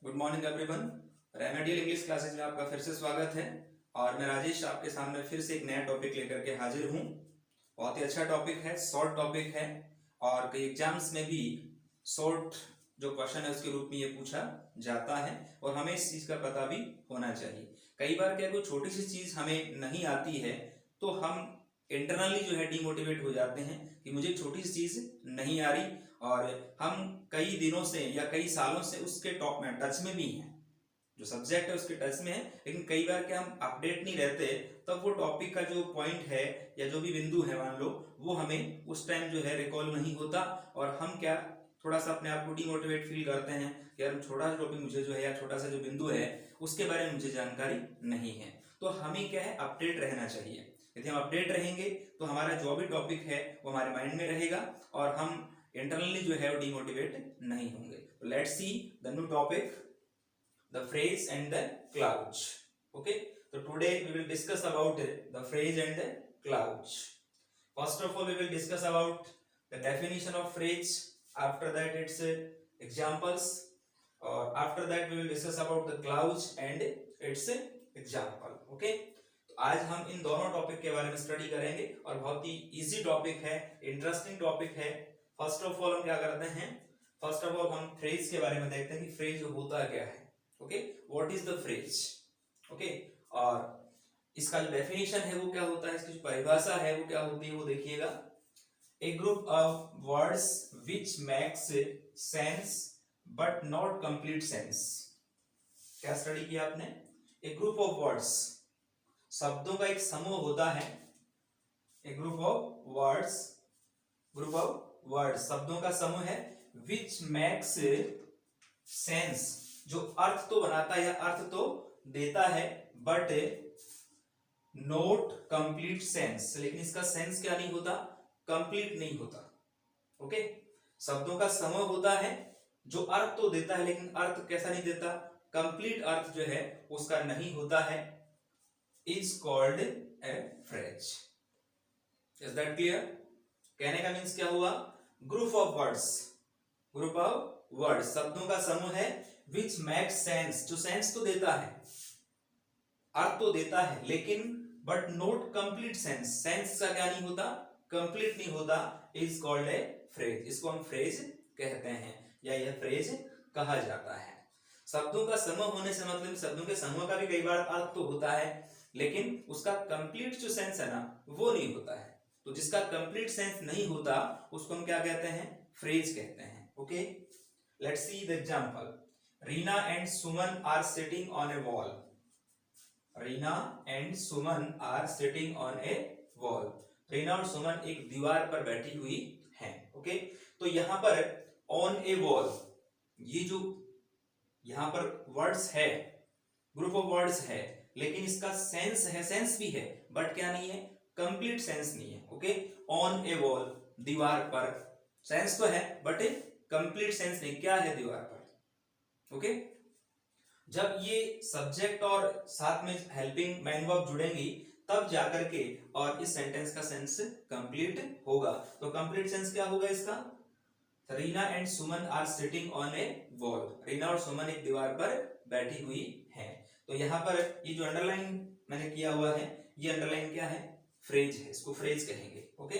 Good morning everyone. Remedial English classes में आपका फिर से स्वागत है। और मैं राजेश आपके सामने फिर से एक नया टॉपिक लेकर के हाजिर हूँ। बहुत ही अच्छा टॉपिक है, शॉर्ट टॉपिक है और कई एग्जाम्स में भी शॉर्ट जो क्वेश्चन है उसके रूप में ये पूछा जाता है और हमें इस चीज का पता भी होना चाहिए। कई बार क्या कोई छोटी सी चीज हमें नहीं आती है तो हम इंटरनली जो है डिमोटिवेट हो जाते हैं कि मुझे छोटी सी चीज नहीं आ रही, और हम कई दिनों से या कई सालों से उसके टॉप में टच में भी हैं, जो सब्जेक्ट है उसके टच में है, लेकिन कई बार क्या हम अपडेट नहीं रहते, तब वो टॉपिक का जो पॉइंट है या जो भी बिंदु है मान लो वो हमें उस टाइम जो है रिकॉल नहीं होता और हम क्या थोड़ा सा अपने आप को डिमोटिवेट फील करते हैं कि यार छोटा सा टॉपिक मुझे जो है या छोटा सा जो बिंदु है उसके बारे में मुझे जानकारी नहीं है। तो हमें क्या है, अपडेट रहना चाहिए। यदि हम अपडेट रहेंगे तो हमारा जो भी टॉपिक है वो हमारे माइंड में रहेगा और हम इंटरनली जो है वो डिमोटिवेट नहीं होंगे। Let's see the new topic, the phrase and the clauses. Okay, तो today we will discuss about the phrase and the clauses. First of all we will discuss about the definition of phrase, after that its examples, और after that we will discuss about the clauses and its example. Okay, आज हम इन दोनों topic के बारे में study करेंगे और बहुत ही इजी टॉपिक है, इंटरेस्टिंग टॉपिक है। फर्स्ट ऑफ ऑल हम क्या करते हैं, फर्स्ट ऑफ ऑल हम फ्रेज के बारे में देखते हैं कि फ्रेज होता क्या है। Okay, what is the phrase. Okay, और इसका जो डेफिनेशन है वो क्या होता है, इसकी जो परिभाषा है वो क्या होती है वो देखिएगा। A group of words which makes sense but not complete sense. क्या स्टडी किया आपने? ए ग्रुप ऑफ वर्ड्स, शब्दों का एक समूह होता है। A group of words, group of words शब्दों का समूह है। विच मेक्स सेंस, जो अर्थ तो बनाता है या अर्थ तो देता है, बट नॉट कंप्लीट सेंस, लेकिन इसका सेंस क्या नहीं होता, कंप्लीट नहीं होता। ओके, शब्दों का समूह होता है जो अर्थ तो देता है लेकिन अर्थ कैसा नहीं देता, कंप्लीट अर्थ जो है उसका नहीं होता है, is called a phrase. Is that clear? कहने का मीन्स क्या हुआ, group of words, group of words शब्दों का समूह है, विच मेक्स सेंस, जो सेंस तो देता है, अर्थ तो देता है, लेकिन but not complete sense, sense का क्या नहीं होता, कंप्लीट नहीं होता, इज कॉल्ड ए फ्रेज। इसको हम फ्रेज कहते हैं या यह फ्रेज कहा जाता है। शब्दों का समूह होने से मतलब शब्दों के समूह का भी कई बार अर्थ तो होता है लेकिन उसका कंप्लीट जो सेंस है ना वो नहीं होता है। तो जिसका कंप्लीट सेंस नहीं होता उसको हम क्या कहते हैं, फ्रेज कहते हैं। Okay, let's see the example. Reena and Suman are sitting on a wall. Reena and Suman are sitting on a wall. Reena और सुमन एक दीवार पर बैठी हुई हैं। ओके, तो यहां पर ऑन ए वॉल, ये जो यहां पर वर्ड्स है, ग्रुप ऑफ वर्ड्स है, लेकिन इसका सेंस है, सेंस भी है बट क्या नहीं है, कंप्लीट सेंस नहीं है। ओके, ऑन ए वॉल, दीवार पर, सेंस तो है बट कंप्लीट सेंस नहीं, क्या है दीवार पर। ओके, जब ये सब्जेक्ट और साथ में हेल्पिंग मैन वर्ब जुड़ेंगी तब जाकर के और इस सेंटेंस का सेंस कंप्लीट होगा। तो कंप्लीट सेंस क्या होगा इसका, Reena and Suman are sitting on a wall, Reena और सुमन एक दीवार पर बैठी हुई हैं। तो यहाँ पर ये जो अंडरलाइन मैंने किया हुआ है ये अंडरलाइन क्या है, फ्रेज है, इसको फ्रेज कहेंगे। ओके,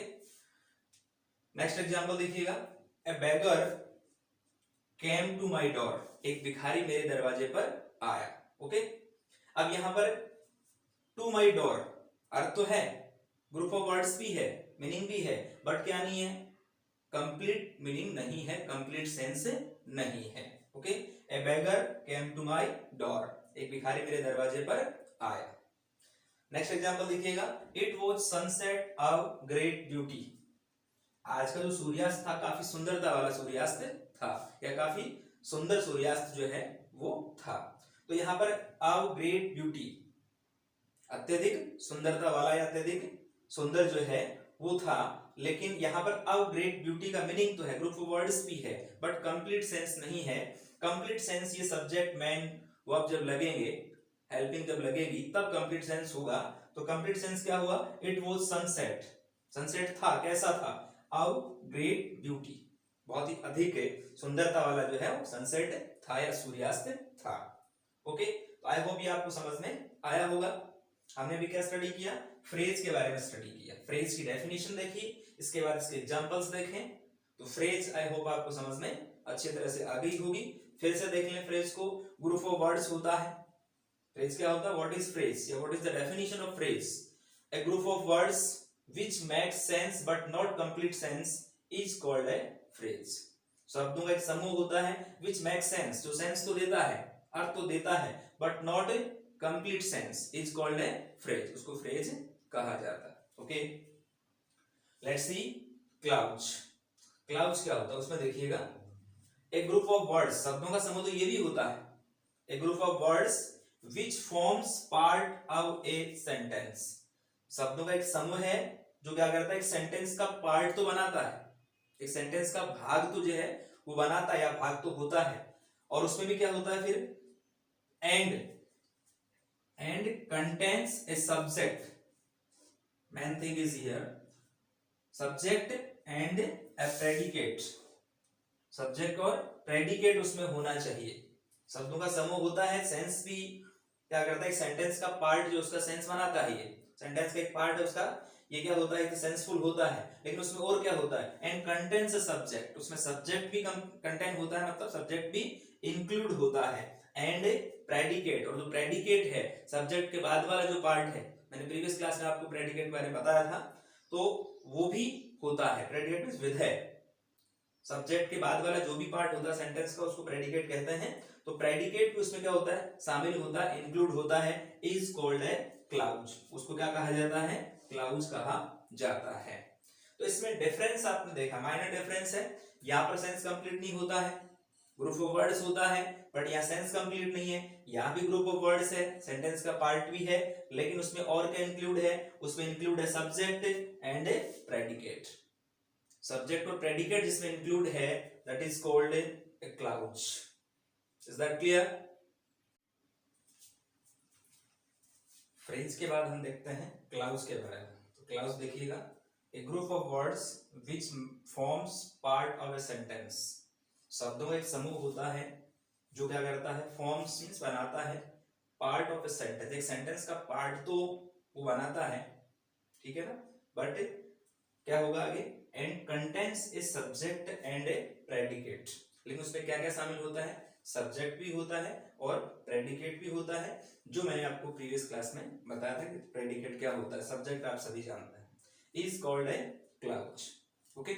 नेक्स्ट एग्जांपल देखिएगा। ए beggar came to my door, एक भिखारी मेरे दरवाजे पर आया। ओके, अब यहां पर टू माई डोर अर्थ तो है, ग्रुप ऑफ वर्ड्स भी है, मीनिंग भी है, बट क्या नहीं है, कंप्लीट मीनिंग नहीं है, कंप्लीट सेंस नहीं है। Okay, a beggar came to my door, एक भिखारी मेरे दरवाजे पर आया। नेक्स्ट एग्जांपल देखिएगा। It was sunset of great beauty, आज का जो सूर्यास्त था काफी सुंदरता वाला सूर्यास्त था या काफी सुंदर सूर्यास्त जो है वो था। तो यहां पर ऑफ ग्रेट ब्यूटी, अत्यधिक सुंदरता वाला या अत्यधिक सुंदर जो है वो था, लेकिन यहां पर ऑफ ग्रेट ब्यूटी का मीनिंग तो है, ग्रुप ऑफ वर्ड्स भी है बट कंप्लीट सेंस नहीं है। कंप्लीट सेंस ये सब्जेक्ट मैन वर्ब जब लगेंगे, हेल्पिंग जब लगेगी तब कंप्लीट सेंस होगा। तो कंप्लीट सेंस क्या हुआ, इट वाज सनसेट, सनसेट था, कैसा था, ऑफ ग्रेट ब्यूटी, बहुत ही अधिक सुंदरता वाला जो है वो सनसेट था या सूर्यास्त था। ओके, तो आई होप ये आपको समझ में आया होगा। हमने भी क्या स्टडी किया, फ्रेज के बारे में स्टडी किया, फ्रेज की डेफिनेशन देखी, इसके बाद इसके एग्जांपल्स देखें। तो फ्रेज आई होप आपको समझ में अच्छी तरह से आ गई होगी। फिर से देख लें फ्रेज को, ग्रुप ऑफ वर्ड्स होता है। फ्रेज क्या होता है, व्हाट इज फ्रेज या what is the definition of phrase? A group of words which make sense but not complete sense is called a phrase. शब्दों का एक समूह होता है व्हिच मेक सेंस, जो सेंस तो देता है, अर्थ तो देता है, but not complete sense is called a phrase, उसको फ्रेज कहा जाता है। Okay, let's see clause. Clause क्या होता है उसमें देखिएगा, ए ग्रुप ऑफ वर्ड्स, शब्दों का समूह तो ये भी होता है, a group of words which forms part of a sentence. शब्दों का एक समूह है जो क्या करता है, एक सेंटेंस का पार्ट तो बनाता है, एक सेंटेंस का भाग तो जो है वो बनाता है या भाग तो होता है। और उसमें भी क्या होता है फिर, and contains a subject, main thing is here, subject and a predicate, subject और प्रेडिकेट उसमें होना चाहिए। शब्दों का समूह होता है, सेंस भी क्या करता है, एक सेंटेंस का पार्ट जो उसका सेंस बनाता है, ये सेंटेंस का एक पार्ट है उसका, ये क्या होता है कि सेंसफुल होता है, लेकिन उसमें और क्या होता है, एंड कंटेन्स अ सब्जेक्ट, उसमें सब्जेक्ट भी कंटेन होता है, मतलब सब्जेक्ट भी इंक्लूड होता है, एंड प्रेडिकेट, और जो प्रेडिकेट है सब्जेक्ट के बाद वाला जो पार्ट है, मैंने प्रीवियस क्लास में आपको प्रेडिकेट के बारे में बताया था, तो वो भी होता है। प्रेडिकेट मींस विधेय, सब्जेक्ट के बाद वाला जो भी पार्ट होता है सेंटेंस का उसको प्रेडिकेट कहते हैं। तो प्रेडिकेट भी उसमें क्या होता है, शामिल होता है, इंक्लूड होता है, इज कॉल्ड ए क्लाउज, उसको क्या कहा जाता है, क्लाउज कहा जाता है। तो इसमें डिफरेंस आपने देखा, माइनर डिफरेंस है, यहाँ पर सेंस कंप्लीट नहीं होता है, ग्रुप ऑफ वर्ड्स होता है, बट यहाँ सेंस कंप्लीट नहीं है। यहाँ भी ग्रुप ऑफ वर्ड्स है, सेंटेंस का पार्ट भी है, लेकिन उसमें और क्या इंक्लूड है, उसमें इंक्लूड है सब्जेक्ट एंड प्रेडिकेट। सब्जेक्ट और प्रेडिकेट जिसमें इंक्लूड है, that is called a clause. Is that clear? Phrase के बाद हम देखते हैं क्लाउज के बारे में। तो क्लाउज देखिएगा, a group of words which forms part of a sentence, शब्दों का एक समूह होता है जो क्या करता है, फॉर्म्स मींस बनाता है, पार्ट ऑफ ए सेंटेंस, एक सेंटेंस का पार्ट तो वो बनाता है, ठीक है ना, बट क्या होगा आगे, and contains a subject and A predicate, लेकिन उसमें क्या क्या शामिल होता है, सब्जेक्ट भी होता है और प्रेडिकेट भी होता है, जो मैंने आपको प्रीवियस क्लास में बताया था कि प्रेडिकेट क्या होता है, सब्जेक्ट आप सभी जानते हैं, is called a clause. Okay,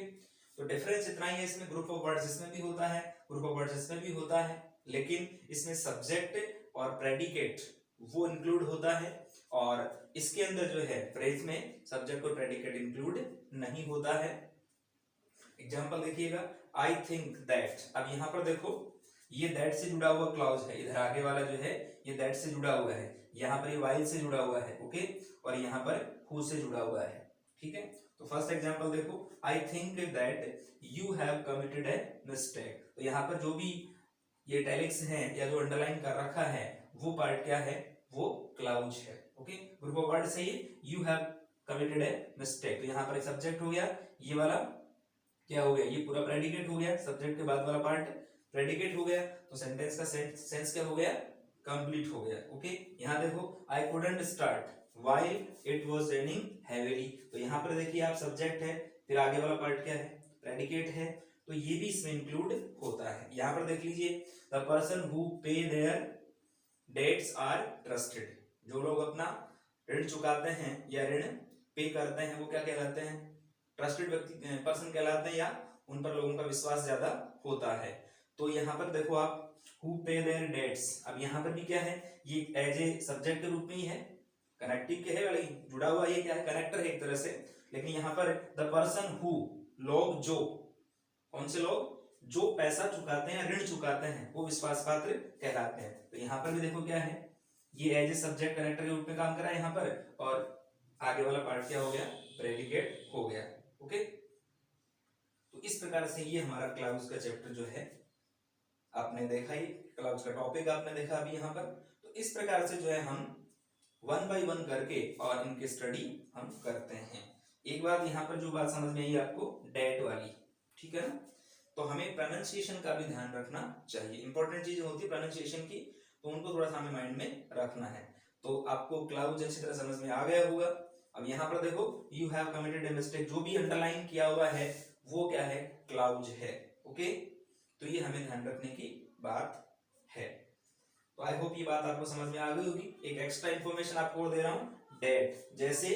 तो डिफरेंस इतना ही है, इसमें ग्रुप ऑफ वर्ड्स इसमें भी होता है, ग्रुप ऑफ वर्ड्स इसमें भी होता है, लेकिन इसमें सब्जेक्ट और प्रेडिकेट वो इंक्लूड होता है, और इसके अंदर जो है फ्रेज में सब्जेक्ट और प्रेडिकेट इंक्लूड नहीं होता है। एग्जांपल देखिएगा, आई थिंक दैट, अब यहाँ पर देखो ये दैट से जुड़ा हुआ क्लॉज है, इधर आगे वाला जो है ये दैट से जुड़ा हुआ है, यहाँ पर ये वाइल से जुड़ा हुआ है, ओके, और यहाँ पर हु से जुड़ा हुआ है, ठीक है। तो फर्स्ट एग्जांपल देखो, I think that you have committed a mistake, तो यहाँ पर जो भी ये इटैलिक्स है या जो अंडरलाइन कर रखा है वो पार्ट क्या है, वो क्लाउज है। ओके, ग्रुप ऑफ वर्ड से ये you have committed a mistake, तो यहाँ पर एक सब्जेक्ट हो गया, ये वाला क्या हो गया, ये पूरा प्रेडिकेट हो गया, सब्जेक्ट के बाद वाला पार्ट प्रेडिकेट हो गया, तो सेंटेंस का सेंस क्या हो गया, कंप्लीट हो गया। ओके, यहाँ देखो, I couldn't start while it was raining heavily, तो यहाँ पर देखिए आप सब्जेक्ट है, फिर आगे वाला पार्ट क्या है, प्रेडिकेट है, तो ये भी इसमें इंक्लूड होता है। यहाँ पर देख लीजिए, the person who pay their debts are trusted, जो लोग अपना ऋण चुकाते हैं या ऋण पे करते हैं वो क्या कहलाते हैं, ट्रस्टेड व्यक्ति पर्सन कहलाते हैं, या उन पर लोगों का विश्वास ज्यादा होता है। तो यहाँ पर देखो आप, हु पे देयर डेट्स, अब यहाँ पर भी क्या है, ये एज ए सब्जेक्ट के रूप में ही है, कनेक्टिव के है वाली जुड़ा हुआ, ये क्या है, कनेक्टर है एक तरह से, लेकिन यहाँ पर द पर्सन हु, लोग जो, कौन से लोग, जो पैसा चुकाते हैं, ऋण चुकाते हैं, वो विश्वास पात्र कहलाते हैं। तो यहाँ पर भी देखो क्या है, ये एज ए सब्जेक्ट कनेक्टर के रूप में काम कर रहा है यहाँ पर, और आगे वाला पार्ट क्या हो गया, प्रेडिकेट हो गया। ओके, तो इस प्रकार से ये हमारा क्लाउज का चैप्टर जो है आपने देखा, ही क्लाउज का टॉपिक आपने देखा अभी यहाँ पर। तो इस प्रकार से जो है हम 1 बाय 1 करके और इनकी स्टडी हम करते हैं। एक बात यहाँ पर जो बात समझ में आई आपको, डेट वाली, ठीक है ना, तो हमें प्रोनाउंसिएशन का भी ध्यान रखना चाहिए। इंपॉर्टेंट चीजें होती है प्रोनाउंसिएशन की, तो उनको थोड़ा सा हमें माइंड में रखना है। तो आपको क्लाउड्स अच्छी तरह समझ में आ गया होगा। अब यहाँ पर देखो, you have committed a mistake, जो भी अंडरलाइन किया हुआ है वो क्या है, क्लाउड्स है। ओके, तो ये हमें ध्यान रखने की बात है। तो आई होप ये बात आपको समझ में आ गई होगी। एक एक्स्ट्रा इंफॉर्मेशन आपको दे रहा हूं, डेट, जैसे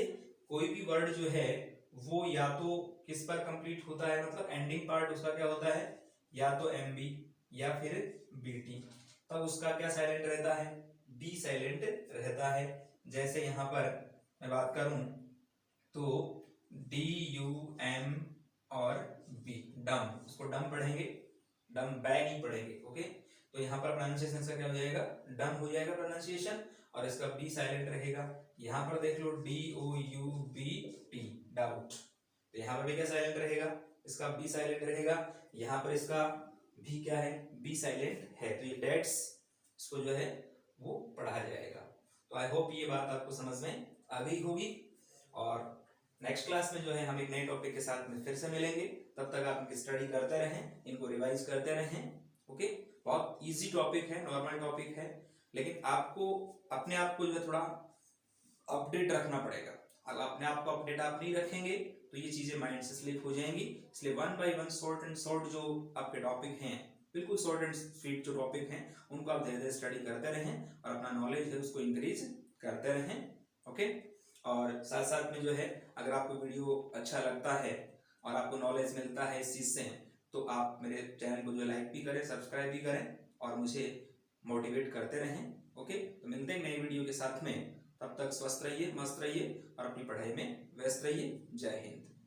कोई भी वर्ड जो है वो या तो किस पर कंप्लीट होता है, मतलब एंडिंग पार्ट उसका क्या होता है, या तो एमबी या फिर बीटी, तब उसका क्या साइलेंट रहता है, बी साइलेंट रहता है। जैसे यहां पर मैं बात करूं तो डी यू एम और बी, डम, उसको डम पढ़ेंगे, डम बै नहीं पढ़ेंगे। ओके, तो यहाँ पर प्रोनाउंसिएशन का क्या हो जाएगा, डम हो जाएगा प्रोनाउंसिएशन, और इसका बी साइलेंट रहेगा। यहाँ पर देख लो D O U B T, doubt, तो यहाँ पर भी क्या साइलेंट रहेगा, इसका बी साइलेंट रहेगा। यहाँ पर इसका भी क्या है, बी साइलेंट है। तो ये डेट्स, इसको जो है वो पढ़ा जाएगा। तो आई होप ये बात आपको समझ में आ गई होगी। और नेक्स्ट क्लास में जो है हम एक नए टॉपिक के साथ में फिर से मिलेंगे। तब तक आप इनकी स्टडी करते रहें, इनको रिवाइज करते रहें। ओके, बहुत इजी टॉपिक है, नॉर्मल टॉपिक है, लेकिन आपको अपने आप को जो है थोड़ा अपडेट रखना पड़ेगा। अगर अपने आप को अपडेट आप नहीं रखेंगे तो ये चीजें माइंड से स्लिप हो जाएंगी। इसलिए one by one, short and short जो आपके टॉपिक हैं, बिल्कुल शॉर्ट एंड स्वीट जो टॉपिक हैं, उनको आप धीरे धीरे स्टडी करते रहें और अपना नॉलेज है उसको इंक्रीज करते रहें। ओके, और साथ साथ में जो है अगर आपको वीडियो अच्छा लगता है और आपको नॉलेज मिलता है इस चीज से, तो आप मेरे चैनल को जो लाइक भी करें, सब्सक्राइब भी करें और मुझे मोटिवेट करते रहें। ओके, तो मिलते हैं नई वीडियो के साथ में। तब तक स्वस्थ रहिए, मस्त रहिए और अपनी पढ़ाई में व्यस्त रहिए। जय हिंद।